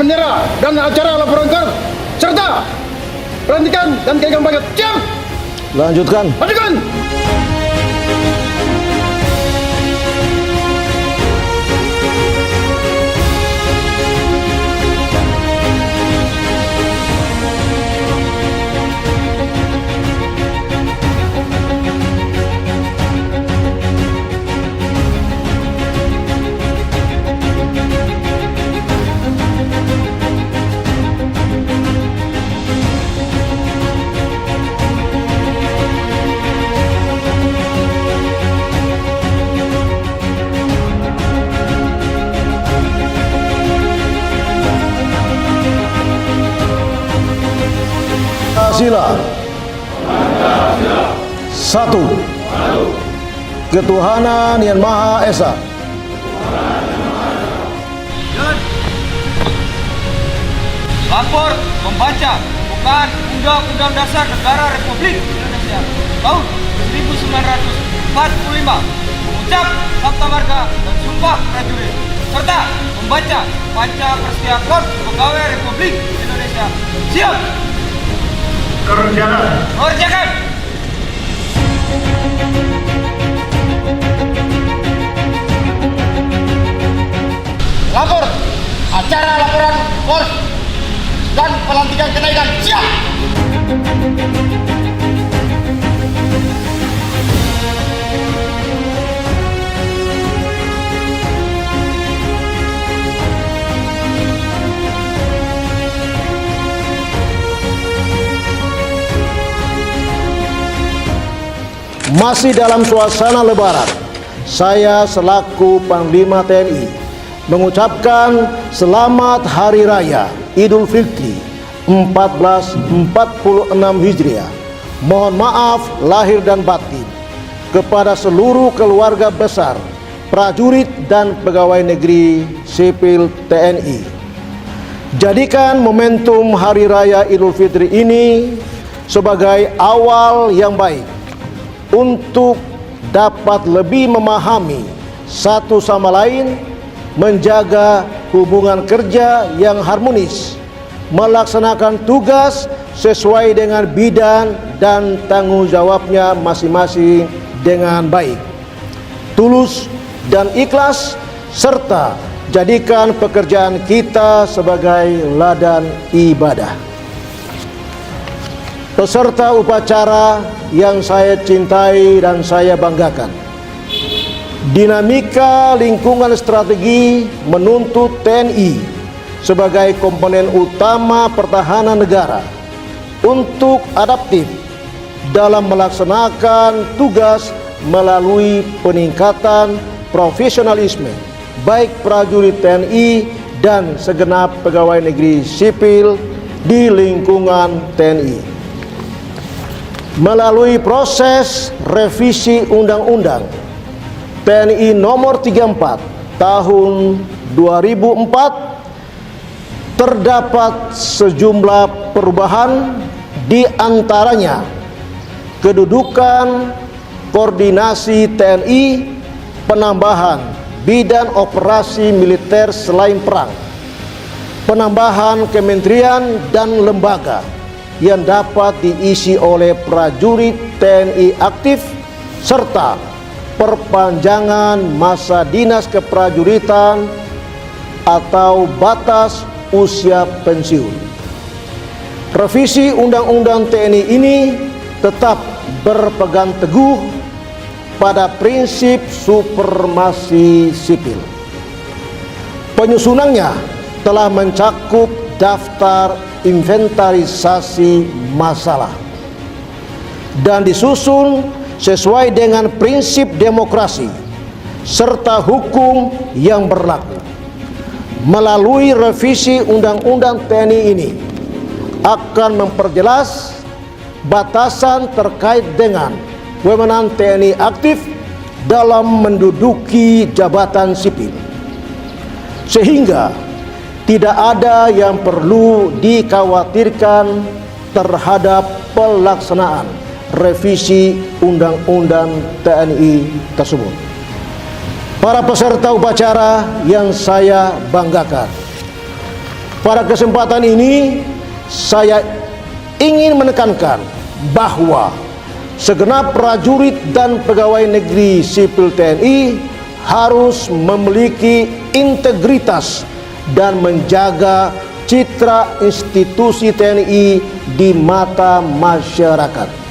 bendera dan acara laporan kor, serta pelantikan dan kegiatan pangkat. Siap. Lanjutkan. Lanjutkan. Pancasila. Satu. Ketuhanan Yang Maha Esa. Lapor membaca pembukaan Undang-Undang Dasar Negara Republik Indonesia tahun 1945, mengucap Sabta Marga dan Sumpah Prajurit, serta membaca Panca Persia Kor Pegawai Republik Indonesia. Siap. Kerjakan. Lapor acara laporan kor dan pelantikan kenaikan. Siap. Masih dalam suasana lebaran, saya selaku Panglima TNI mengucapkan Selamat Hari Raya Idul Fitri 1446 Hijriah. Mohon maaf lahir dan batin kepada seluruh keluarga besar prajurit dan pegawai negeri sipil TNI. Jadikan momentum Hari Raya Idul Fitri ini sebagai awal yang baik untuk dapat lebih memahami satu sama lain, menjaga hubungan kerja yang harmonis, melaksanakan tugas sesuai dengan bidang dan tanggung jawabnya masing-masing dengan baik, tulus dan ikhlas, serta jadikan pekerjaan kita sebagai ladang ibadah. Peserta upacara yang saya cintai dan saya banggakan, dinamika lingkungan strategi menuntut TNI sebagai komponen utama pertahanan negara untuk adaptif dalam melaksanakan tugas melalui peningkatan profesionalisme baik prajurit TNI dan segenap pegawai negeri sipil di lingkungan TNI. Melalui proses revisi Undang-Undang TNI Nomor 34 Tahun 2004 terdapat sejumlah perubahan, di antaranya kedudukan koordinasi TNI, penambahan bidang operasi militer selain perang, penambahan kementerian dan lembaga yang dapat diisi oleh prajurit TNI aktif, serta perpanjangan masa dinas keprajuritan atau batas usia pensiun. Revisi Undang-Undang TNI ini tetap berpegang teguh pada prinsip supremasi sipil. Penyusunannya telah mencakup daftar inventarisasi masalah dan disusun sesuai dengan prinsip demokrasi serta hukum yang berlaku. Melalui revisi Undang-Undang TNI ini akan memperjelas batasan terkait dengan wewenang TNI aktif dalam menduduki jabatan sipil, sehingga tidak ada yang perlu dikhawatirkan terhadap pelaksanaan revisi Undang-Undang TNI tersebut. Para peserta upacara yang saya banggakan, Pada kesempatan ini saya ingin menekankan bahwa segenap prajurit dan pegawai negeri sipil TNI harus memiliki integritas dan menjaga citra institusi TNI di mata masyarakat.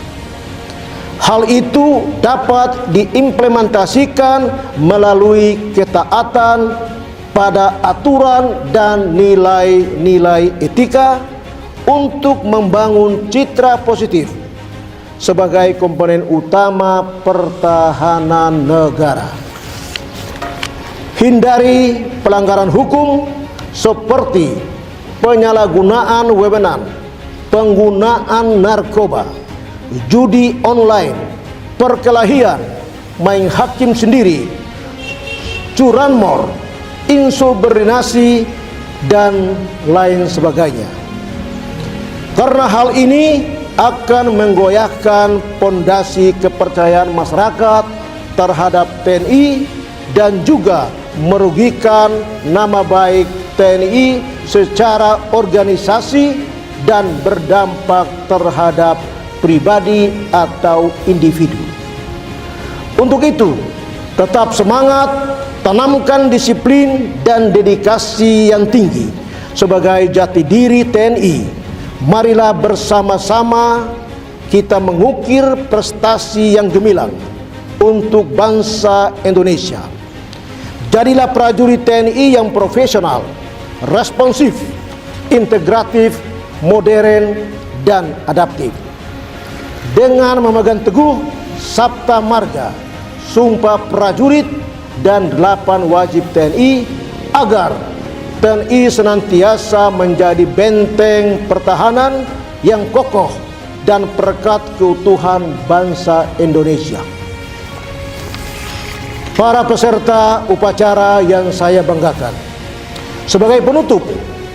Hal itu dapat diimplementasikan melalui ketaatan pada aturan dan nilai-nilai etika untuk membangun citra positif sebagai komponen utama pertahanan negara. Hindari pelanggaran hukum seperti penyalahgunaan wewenang, penggunaan narkoba, judi online, perkelahian, main hakim sendiri, curanmor, insubordinasi, dan lain sebagainya. Karena hal ini akan menggoyahkan pondasi kepercayaan masyarakat terhadap TNI dan juga merugikan nama baik TNI secara organisasi dan berdampak terhadap pribadi atau individu. Untuk itu, tetap semangat, tanamkan disiplin dan dedikasi yang tinggi sebagai jati diri TNI. Marilah bersama-sama kita mengukir prestasi yang gemilang untuk bangsa Indonesia. Jadilah prajurit TNI yang profesional, responsif, integratif, modern, dan adaptif. Dengan memegang teguh Sabta Marga, Sumpah Prajurit, dan 8 wajib TNI agar TNI senantiasa menjadi benteng pertahanan yang kokoh dan perekat keutuhan bangsa Indonesia. Para peserta upacara yang saya banggakan, sebagai penutup,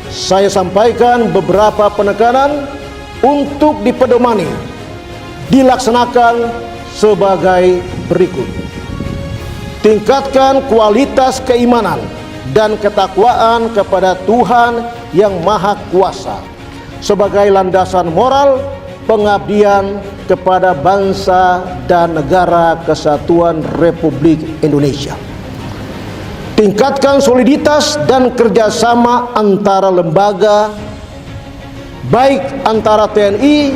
saya sampaikan beberapa penekanan untuk dipedomani, dilaksanakan sebagai berikut. Tingkatkan kualitas keimanan dan ketakwaan kepada Tuhan yang Maha Kuasa sebagai landasan moral pengabdian kepada bangsa dan negara kesatuan Republik Indonesia. Tingkatkan soliditas dan kerjasama antara lembaga, baik antara TNI,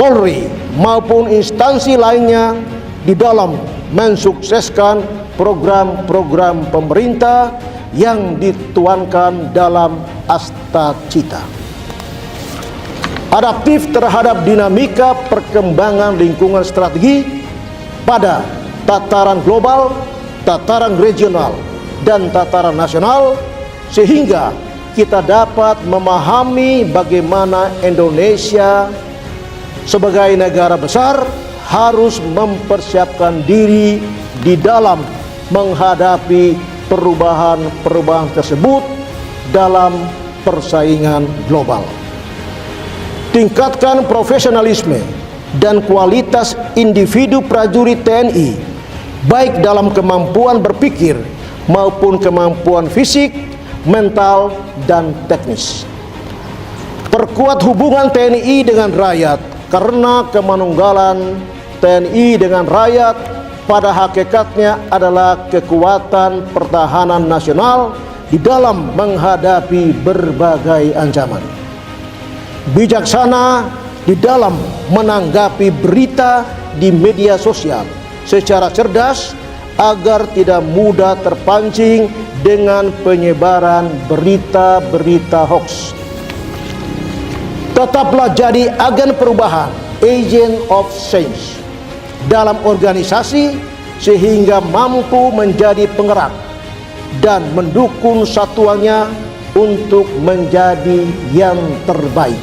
Polri maupun instansi lainnya di dalam mensukseskan program-program pemerintah yang dituangkan dalam Asta Cita. Adaptif terhadap dinamika perkembangan lingkungan strategi pada tataran global, tataran regional, dan tataran nasional, sehingga kita dapat memahami bagaimana Indonesia sebagai negara besar harus mempersiapkan diri di dalam menghadapi perubahan-perubahan tersebut dalam persaingan global. Tingkatkan profesionalisme dan kualitas individu prajurit TNI, baik dalam kemampuan berpikir maupun kemampuan fisik, mental, dan teknis. Perkuat hubungan TNI dengan rakyat, karena kemanunggalan TNI dengan rakyat pada hakikatnya adalah kekuatan pertahanan nasional di dalam menghadapi berbagai ancaman. Bijaksana di dalam menanggapi berita di media sosial secara cerdas agar tidak mudah terpancing dengan penyebaran berita-berita hoax. Tetaplah jadi agen perubahan, agent of change dalam organisasi sehingga mampu menjadi penggerak dan mendukung satuannya untuk menjadi yang terbaik.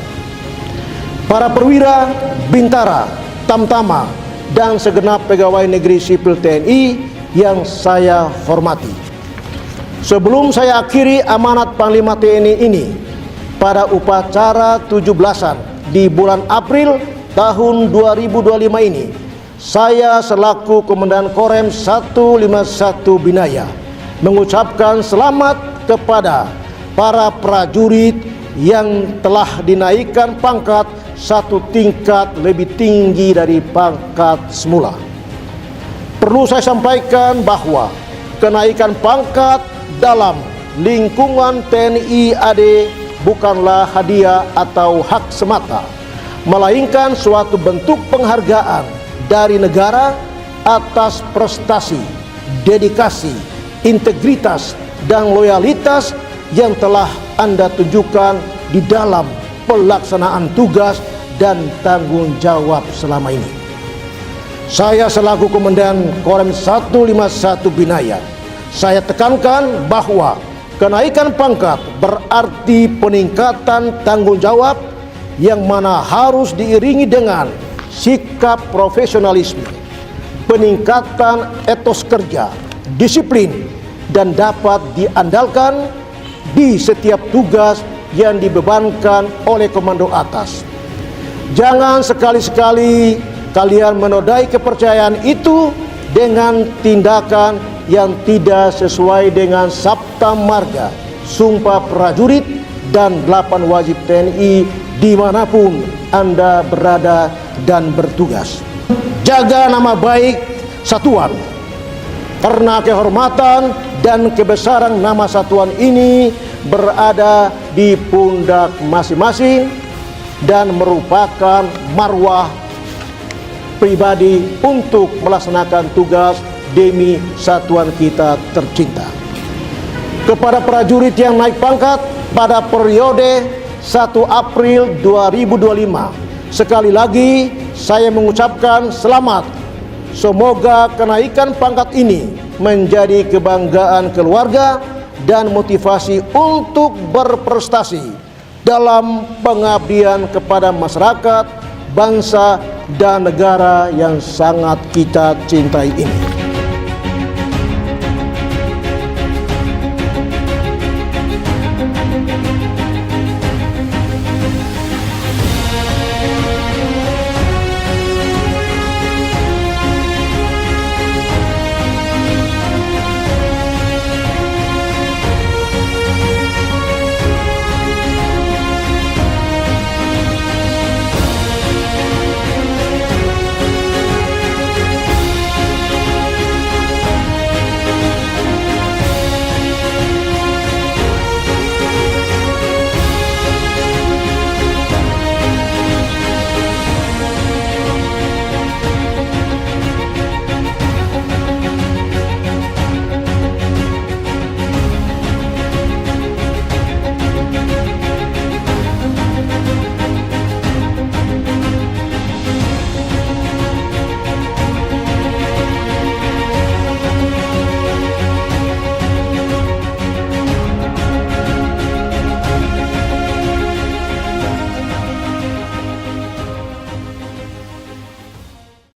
Para perwira, bintara, tamtama, dan segenap pegawai negeri sipil TNI yang saya hormati. Sebelum saya akhiri amanat Panglima TNI ini pada upacara 17-an di bulan April tahun 2025 ini, saya selaku Komandan Korem 151 Binaya mengucapkan selamat kepada para prajurit yang telah dinaikkan pangkat satu tingkat lebih tinggi dari pangkat semula. Perlu saya sampaikan bahwa kenaikan pangkat dalam lingkungan TNI AD bukanlah hadiah atau hak semata, melainkan suatu bentuk penghargaan dari negara atas prestasi, dedikasi, integritas, dan loyalitas yang telah Anda tunjukkan di dalam pelaksanaan tugas dan tanggung jawab selama ini. Saya selaku Komandan Korem 151 Binaya, saya tekankan bahwa kenaikan pangkat berarti peningkatan tanggung jawab yang mana harus diiringi dengan sikap profesionalisme, peningkatan etos kerja, disiplin, dan dapat diandalkan di setiap tugas yang dibebankan oleh komando atas. Jangan sekali-sekali kalian menodai kepercayaan itu dengan tindakan yang tidak sesuai dengan Sabta Marga, Sumpah Prajurit, dan 8 wajib TNI dimanapun Anda berada dan bertugas. Jaga nama baik satuan, karena kehormatan dan kebesaran nama satuan ini berada di pundak masing-masing dan merupakan marwah pribadi untuk melaksanakan tugas demi satuan kita tercinta. Kepada prajurit yang naik pangkat pada periode 1 April 2025, sekali lagi saya mengucapkan selamat. Semoga kenaikan pangkat ini menjadi kebanggaan keluarga dan motivasi untuk berprestasi dalam pengabdian kepada masyarakat, bangsa, dan negara yang sangat kita cintai ini.